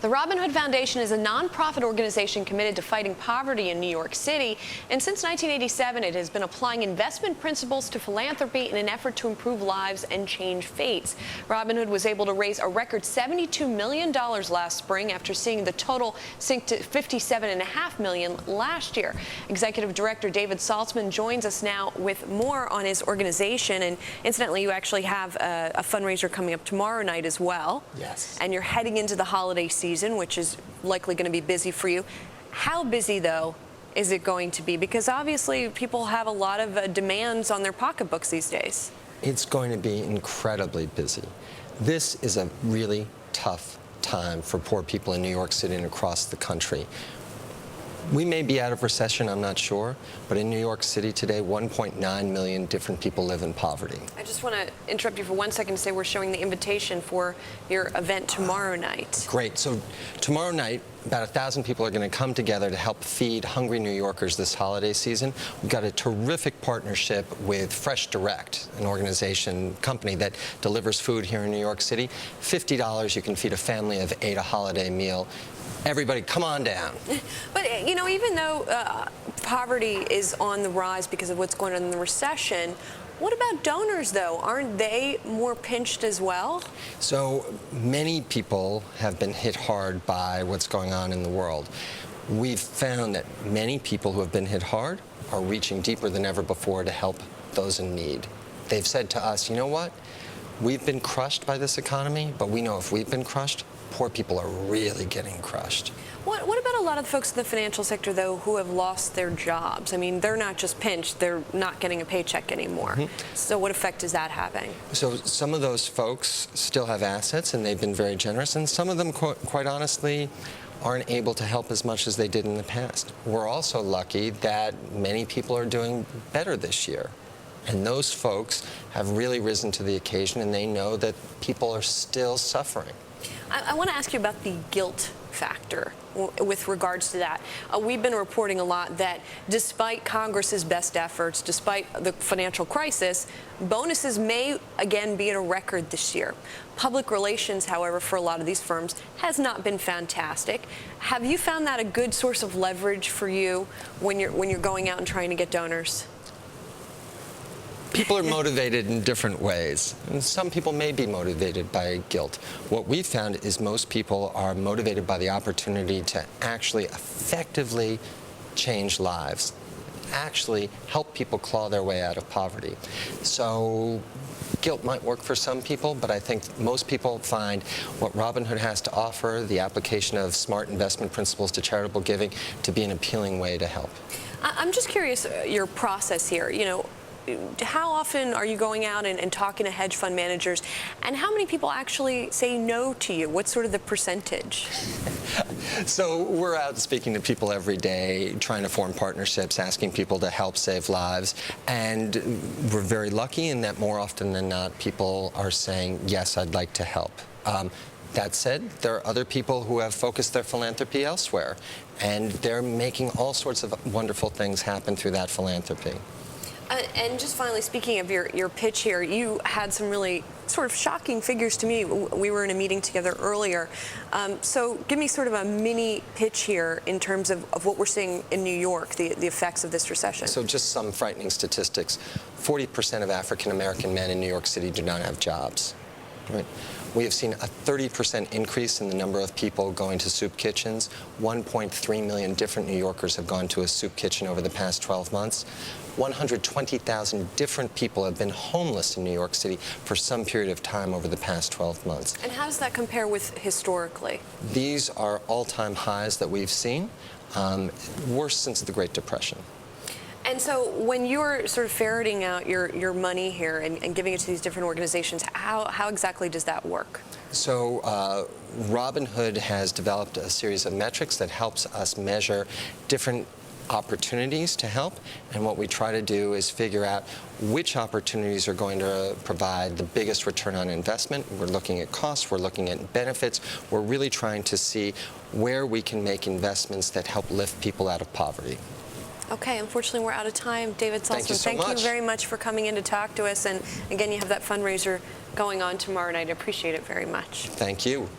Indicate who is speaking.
Speaker 1: The Robin Hood Foundation is a nonprofit organization committed to fighting poverty in New York City. And since 1987, it has been applying investment principles to philanthropy in an effort to improve lives and change fates. Robin Hood was able to raise a record $72 million last spring after seeing the total sink to $57.5 million last year. Executive Director David Saltzman joins us now with more on his organization. And incidentally, you actually have a fundraiser coming up tomorrow night as well.
Speaker 2: Yes.
Speaker 1: And you're heading into the holiday season, which is likely going to be busy for you. How busy, though, is it going to be? Because obviously people have a lot of demands on their pocketbooks these days.
Speaker 2: It's going to be incredibly busy. This is a really tough time for poor people in New York City and across the country. We may be out of recession, I'm not sure, but in New York City today, 1.9 million different people live in poverty.
Speaker 1: I just want to interrupt you for 1 second to say we're showing the invitation for your event tomorrow night.
Speaker 2: Great. So tomorrow night, about 1,000 people are going to come together to help feed hungry New Yorkers this holiday season. We've got a terrific partnership with Fresh Direct, an company that delivers food here in New York City. $50, you can feed a family of 8 a holiday meal. Everybody, come on down.
Speaker 1: But, you know, even though poverty is on the rise because of what's going on in the recession, what about donors, though? Aren't they more pinched as well?
Speaker 2: So many people have been hit hard by what's going on in the world. We've found that many people who have been hit hard are reaching deeper than ever before to help those in need. They've said to us, you know what? We've been crushed by this economy, but we know if we've been crushed, poor people are really getting crushed.
Speaker 1: What about a lot of folks in the financial sector, though, who have lost their jobs? I mean, they're not just pinched, they're not getting a paycheck anymore. So what effect is that having?
Speaker 2: So some of those folks still have assets, and they've been very generous, and some of them, quite honestly, aren't able to help as much as they did in the past. We're also lucky that many people are doing better this year. And those folks have really risen to the occasion, and they know that people are still suffering.
Speaker 1: I want to ask you about the guilt factor with regards to that. We've been reporting a lot that despite Congress's best efforts, despite the financial crisis, bonuses may again be at a record this year. Public relations, however, for a lot of these firms has not been fantastic. Have you found that a good source of leverage for you when you're going out and trying to get donors?
Speaker 2: People are motivated in different ways, and some people may be motivated by guilt. What we've found is most people are motivated by the opportunity to actually effectively change lives, actually help people claw their way out of poverty. So guilt might work for some people, but I think most people find what Robin Hood has to offer, the application of smart investment principles to charitable giving, to be an appealing way to help.
Speaker 1: I'm just curious, your process here. You know, how often are you going out and talking to hedge fund managers, and how many people actually say no to you? What's sort of the percentage?
Speaker 2: So we're out speaking to people every day, trying to form partnerships, asking people to help save lives, and we're very lucky in that more often than not, people are saying, yes, I'd like to help. That said, there are other people who have focused their philanthropy elsewhere, and they're making all sorts of wonderful things happen through that philanthropy.
Speaker 1: And just finally, speaking of your pitch here, you had some really sort of shocking figures to me. We were in a meeting together earlier. So give me sort of a mini pitch here in terms of what we're seeing in New York, the effects of this recession.
Speaker 2: So just some frightening statistics. 40% of African-American men in New York City do not have jobs. Right. We have seen a 30% increase in the number of people going to soup kitchens. 1.3 million different New Yorkers have gone to a soup kitchen over the past 12 months. 120,000 different people have been homeless in New York City for some period of time over the past 12 months.
Speaker 1: And how does that compare with historically?
Speaker 2: These are all-time highs that we've seen, worse since the Great Depression.
Speaker 1: And so when you're sort of ferreting out your money here and giving it to these different organizations, how exactly does that work?
Speaker 2: So Robin Hood has developed a series of metrics that helps us measure different opportunities to help, and what we try to do is figure out which opportunities are going to provide the biggest return on investment. We're looking at costs, we're looking at benefits, we're really trying to see where we can make investments that help lift people out of poverty.
Speaker 1: Okay, unfortunately we're out of time. David Saltzman,
Speaker 2: thank
Speaker 1: you very much for coming in to talk to us, and again, you have that fundraiser going on tomorrow night. I appreciate it very much.
Speaker 2: Thank you.